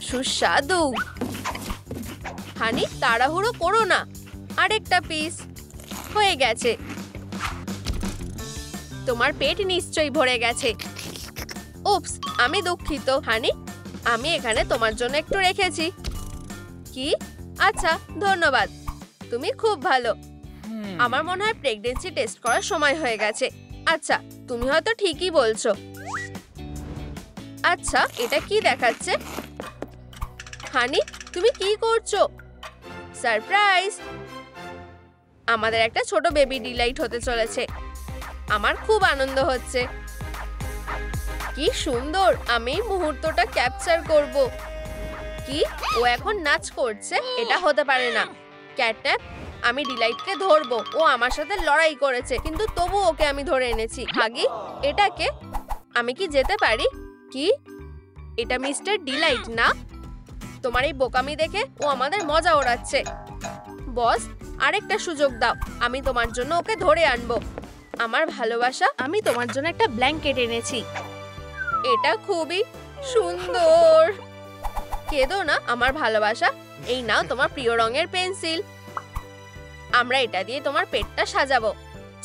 সুস্বাদু। হানি, তাড়াহুড়ো করো না। আরেকটা পিস হয়ে গেছে। তোমার পেট নিশ্চয়ই ভরে গেছে। উপস, আমি দুঃখিত হানি। আমি এখানে তোমার জন্য একটু রেখেছি। কি? আচ্ছা, ধন্যবাদ। তুমি খুব ভালো। আমার মনে হয় প্রেগন্যান্সি টেস্ট করার সময় হয়ে গেছে। আচ্ছা, তুমি হয়তো ঠিকই বলছো। আচ্ছা, এটা কি দেখাচ্ছে? হানি, তুমি কি করছো? সারপ্রাইজ! আমাদের একটা ছোট বেবি ডিলাইট হতে চলেছে। আমার খুব আনন্দ হচ্ছে। কি সুন্দর! আমি এই মুহূর্তটা ক্যাপচার করব। কি? ও এখন নাচ করছে? এটা হতে পারে না। ক্যাটন্যাপ, আমি ডিলাইটকে ধরবো। ও আমার সাথে লড়াই করেছে, কিন্তু তবু ওকে আমি ধরে এনেছি। হাগি, এটাকে আমি কি যেতে পারি? কি? এটা মিস্টার ডিলাইট না? তোমার এই বোকামি দেখে ও আমাদের মজা ওড়াচ্ছে। বস, আরেকটা সুযোগ দাও। আমি তোমার জন্য ওকে ধরে আনবো। আমার ভালোবাসা, আমি তোমার জন্য একটা ব্ল্যাঙ্কেট এনেছি। এটা খুবই সুন্দর। কেঁদো না আমার ভালোবাসা। এই নাও তোমার প্রিয় রঙের পেন্সিল। আমরা এটা দিয়ে তোমার পেটটা সাজাবো।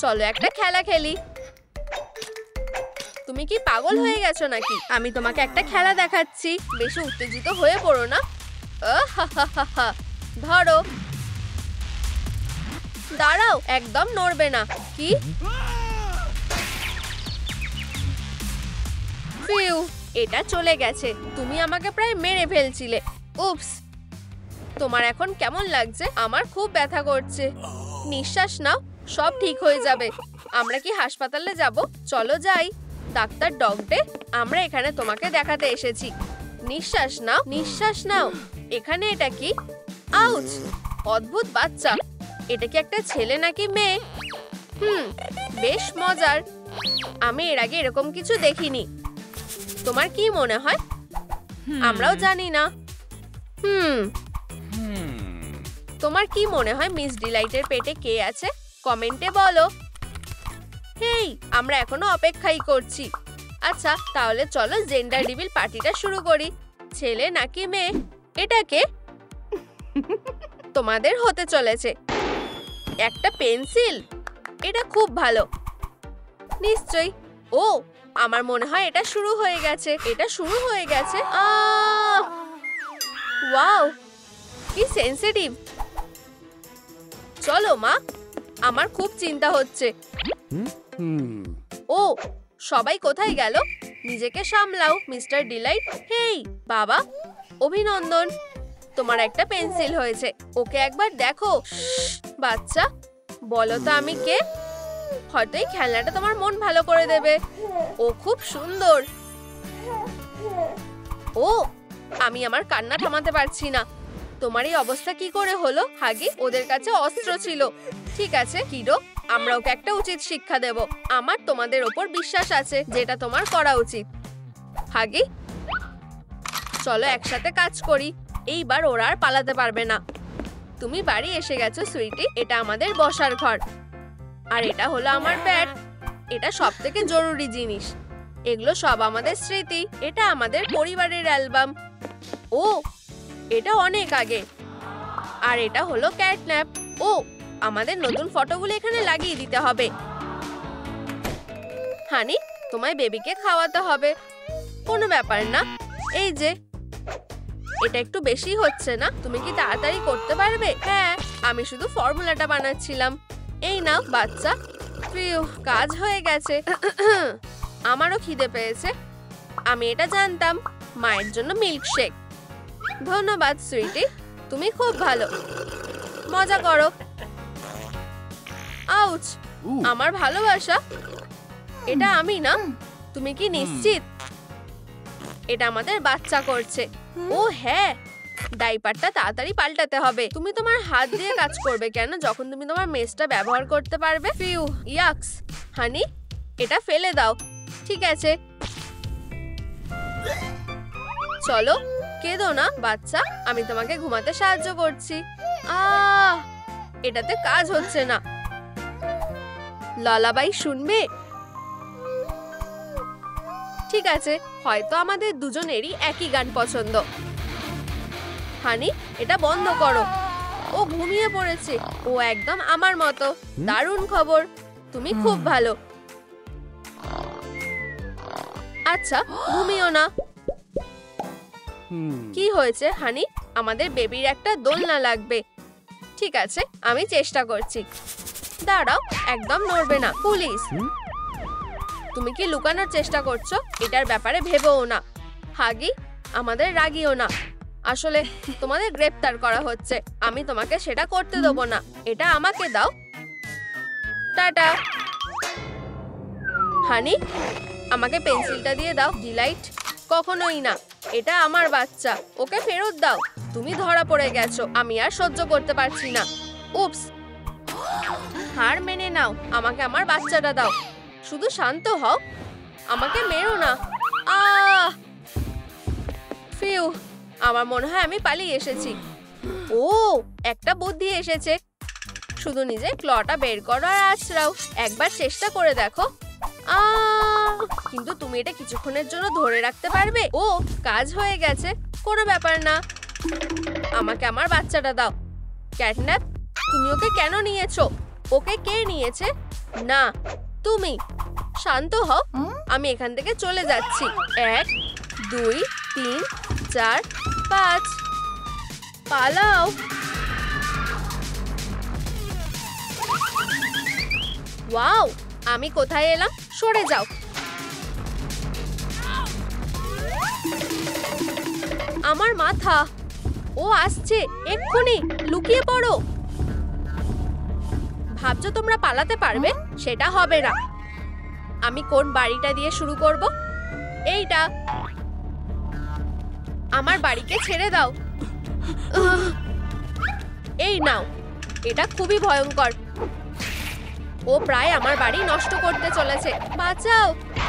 চলো একটা খেলা খেলি। তুমি কি পাগল হয়ে গেছো নাকি? আমি তোমাকে একটা খেলা দেখাচ্ছি। বেশি উত্তেজিত হয়ে পড়ো না। ধরো। দাঁড়াও, একদম নড়বে না। কি? ফিউ, এটা চলে গেছে। তুমি আমাকে প্রায় মেরে ফেলছিলে। উপস। তোমার এখন কেমন লাগছে? আমার খুব ব্যথা করছে। নিঃশ্বাস নাও, সব ঠিক হয়ে যাবে। আমরা কি হাসপাতালে যাব? চলো যাই। ডাক্তার ডগডে, আমরা এখানে তোমাকে দেখাতে এসেছি। নিঃশ্বাস নাও, নিঃশ্বাস নাও। এখানে এটা কি? আউচ! অদ্ভুত বাচ্চা। এটা কি একটা ছেলে নাকি মেয়ে? বেশ মজার। আমি এর আগে এরকম কিছু দেখিনি। তোমার কি মনে হয়? আমরাও জানি না। তোমার কি মনে হয় মিস ডিলাইটের পেটে কে আছে? কমেন্টে বলো। হেই, আমরা এখনো অপেক্ষাই করছি। আচ্ছা, তাহলে চলো জেন্ডার রিভিল পার্টিটা শুরু করি। ছেলে নাকি মেয়ে? এটাকে তোমাদের হতে চলেছে একটা পেন্সিল। এটা খুব ভালো। নিশ্চয়ই। ও, আমার মনে হয় এটা শুরু হয়ে গেছে। এটা শুরু হয়ে গেছে। ওয়াও, কি সেনসিটিভ। চলো মা, আমার খুব চিন্তা হচ্ছে। ও, সবাই কোথায় গেল? নিজেকে সামলাও মিস্টার ডিলাইট। হেই বাবা, অভিনন্দন, তোমার একটা পেন্সিল হয়েছে। ওকে একবার দেখো। বাচ্চা, বলো তো আমি কে? হয়তো এই খেলনাটা তোমার মন ভালো করে দেবে। ও খুব সুন্দর। ও, আমি আমার কান্না থামাতে পারছি না। তোমার এই অবস্থা কি করে হলো? হাগি, ওদের কাছে অস্ত্র ছিল। ঠিক আছে কিডো, আমরা ওকে একটা উচিত শিক্ষা দেব। আমার তোমাদের ওপর বিশ্বাস আছে, যেটা তোমার করা উচিত। হাগি, চলো একসাথে কাজ করি। এইবার ওরা আর পালাতে পারবে না। তুমি বাড়ি এসে গেছো সুইটি। এটা আমাদের বসার ঘর। আর এটা হলো আমার ব্যাট। এটা সবথেকে জরুরি জিনিস। এগুলো সব আমাদের স্মৃতি। এটা আমাদের পরিবারের অ্যালবাম। ও, এটা অনেক আগে। আর এটা হলো ক্যাটন্যাপ। ও, আমাদের নতুন ফটোগুলো এখানে লাগিয়ে দিতে হবে। হানি, তোমায় বেবিকে খাওয়াতে হবে। কোনো ব্যাপার না। এই যে, এটা একটু বেশি হচ্ছে না? তুমি কি তাড়াতাড়ি করতে পারবে? হ্যাঁ, আমি শুধু ফর্মুলাটা বানাচ্ছিলাম। এই নাও বাচ্চা। কাজ হয়ে গেছে। আমারও খিদে পেয়েছে। আমি এটা জানতাম। মায়ের জন্য মিল্কশেক। ধন্যবাদ সুইটি, তুমি খুব ভালো। মজা করো। আউচ! আমার ভালোবাসা। এটা আমি না? তুমি কি নিশ্চিত? এটা আমাদের বাচ্চা করছে। ও হ্যাঁ, ডাইপারটা তাড়াতাড়ি পাল্টাতে হবে। তুমি তোমার হাত দিয়ে কাজ করবে কেন যখন তুমি তোমার মেসটা ব্যবহার করতে পারবে? ইয়াক্স! হানি, এটা ফেলে দাও। ঠিক আছে, চলো। কেঁদো না বাচ্চা, আমি তোমাকে ঘুমাতে সাহায্য করছি। এটাতে কাজ হচ্ছে না। লালাবাই শুনবে? ঠিক আছে, হয়তো আমাদের দুজনেরই একই গান পছন্দ। হানি, এটা বন্ধ করো। ও ঘুমিয়ে পড়েছে। ও একদম আমার মতো। দারুণ খবর, তুমি খুব ভালো। আচ্ছা, ঘুমিও না। কি হয়েছে হানি? আমাদের বেবির একটা দোলনা লাগবে। ঠিক আছে, আমি চেষ্টা করছি। দাঁড়াও, একদম নড়বে না। পুলিশ, তুমি কি লুকানোর চেষ্টা করছো? এটার ব্যাপারে ভেবেও না। হাগি, আমাদের রাগিও না। আসলে তোমাদের গ্রেপ্তার করা হচ্ছে। আমি তোমাকে সেটা করতে দেবো না। এটা আমাকে দাও। টাটা। হানি, আমাকে পেন্সিলটা দিয়ে দাও। ডিলাইট, কখনোই না। এটা আমার বাচ্চা, ওকে ফেরত দাও। তুমি ধরা পড়ে গেছো। আমি আর সহ্য করতে পারছি না। উপস, হার মেনে নাও। আমাকে আমার বাচ্চাটা দাও। শুধু শান্ত হও। আমাকে মেরো না। ফিউ, আমার মনে হয় আমি পালিয়ে এসেছি। ও, একটা বুদ্ধি এসেছে। শুধু নিজে ক্লটা বের করো আর আছড়াও। একবার চেষ্টা করে দেখো। কিন্তু তুমি এটা কিছুক্ষণের জন্য ধরে রাখতে পারবে? ও, কাজ হয়ে গেছে। কোনো ব্যাপার না। আমাকে আমার বাচ্চাটা দাও। ক্যাটন্যাপ, তুমি ওকে কেন নিয়েছো? ওকে কে নিয়েছে? না, তুমি। শান্ত হও। আমি এখান থেকে চলে যাচ্ছি। 1 2 3 4 5। পালাও। ওয়াও, আমি কোথায় এলাম? সরে যাও। আমার মাথা। ও আসছে, এক্ষুনি লুকিয়ে পড়ো। ভাবছো তোমরা পালাতে পারবে? সেটা হবে না। আমি কোন বাড়িটা দিয়ে শুরু করব? এইটা। আমার বাড়িকে ছেড়ে দাও। এই নাও। এটা খুবই ভয়ঙ্কর। ও প্রায় আমার বাড়ি নষ্ট করতে চলেছে। বাঁচাও।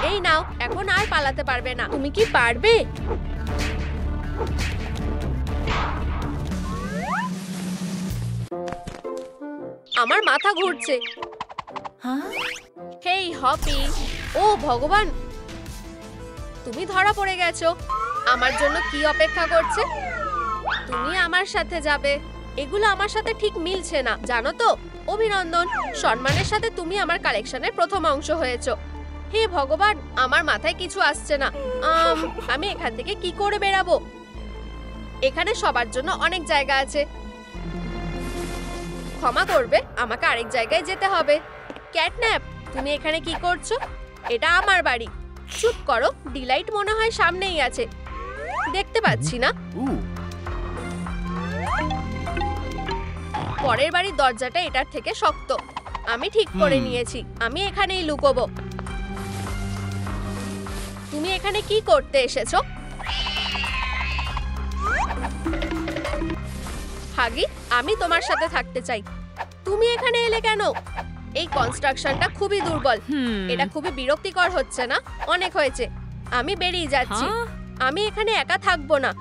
এই নাও, এখন আর পালাতে পারবে না। তুমি কি পারবে? আমার মাথা ঘুরছে। হেই হপি। ও ভগবান, তুমি ধরা পড়ে গেছো। আমার জন্য কি অপেক্ষা করছে? তুমি আমার সাথে যাবে। এগুলো আমার সাথে ঠিক মিলছে না, জানো তো? অভিনন্দন, সম্মানের সাথে তুমি আমার কালেকশনের প্রথম অংশ হয়েছো। হে ভগবান, আমার মাথায় কিছু আসছে না। আমি এখান থেকে কি করে বেরাবো? এখানে সবার জন্য অনেক জায়গা আছে। ক্ষমা করবে, আমাকে আরেক জায়গায় যেতে হবে। ক্যাটন্যাপ, তুমি এখানে কি করছো? এটা আমার বাড়ি। চুপ করো, ডিলাইট মনে হয় সামনেই আছে। দেখতে পাচ্ছি না। পরের বাড়ির দরজাটা এটার থেকে শক্ত। আমি ঠিক করে নিয়েছি, আমি এখানেই লুকোবো। তুমি এখানে কি করতে এসেছো? হাগি, আমি তোমার সাথে থাকতে চাই। তুমি এখানে এলে কেন? এই কনস্ট্রাকশনটা খুবই দুর্বল। এটা খুবই বিরক্তিকর হচ্ছে না? অনেক হয়েছে, আমি বেরিয়ে যাচ্ছি। আমি এখানে একা থাকবো না।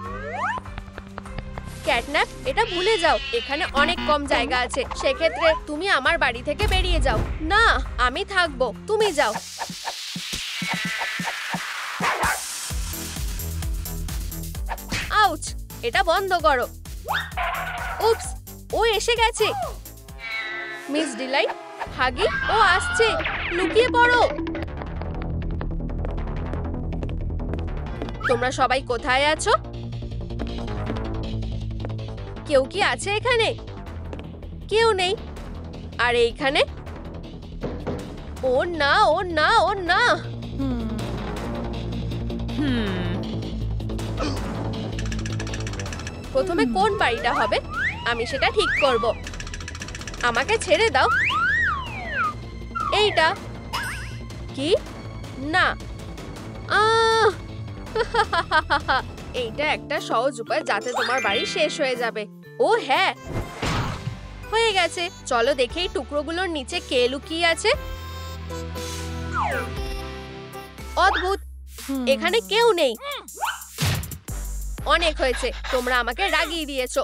ক্যাটন্যাপ, এটা ভুলে যাও। এখানে অনেক কম জায়গা আছে। সেক্ষেত্রে তুমি আমার বাড়ি থেকে বেরিয়ে যাও। না, আমি থাকবো, তুমি যাও। আউচ, এটা বন্ধ করো। উপস, ও এসে গেছে। মিস ডিলাইট, হাগি, ও আসছে। লুকিয়ে পড়ো। তোমরা সবাই কোথায় আছো? কেউ কি আছে এখানে? কেউ নেই। আর এইখানে? ও না, ও না, ও না। প্রথমে কোন বাড়িটা হবে আমি সেটা ঠিক করব। আমাকে ছেড়ে দাও। এইটা কি? না। এইটা একটা সহজ উপায় যাতে তোমার বাড়ি শেষ হয়ে যাবে। ও হ্যাঁ, হয়ে গেছে। চলো দেখি এই টুকরোগুলোর নিচে কে লুকিয়ে আছে। অদ্ভুত, এখানে কেউ নেই। অনেক হয়েছে, তোমরা আমাকে রাগিয়ে দিয়েছো।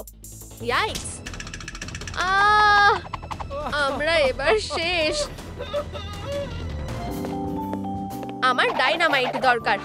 ইয়াইস! আমরা এবার শেষ। আমার ডাইনামাইট দরকার।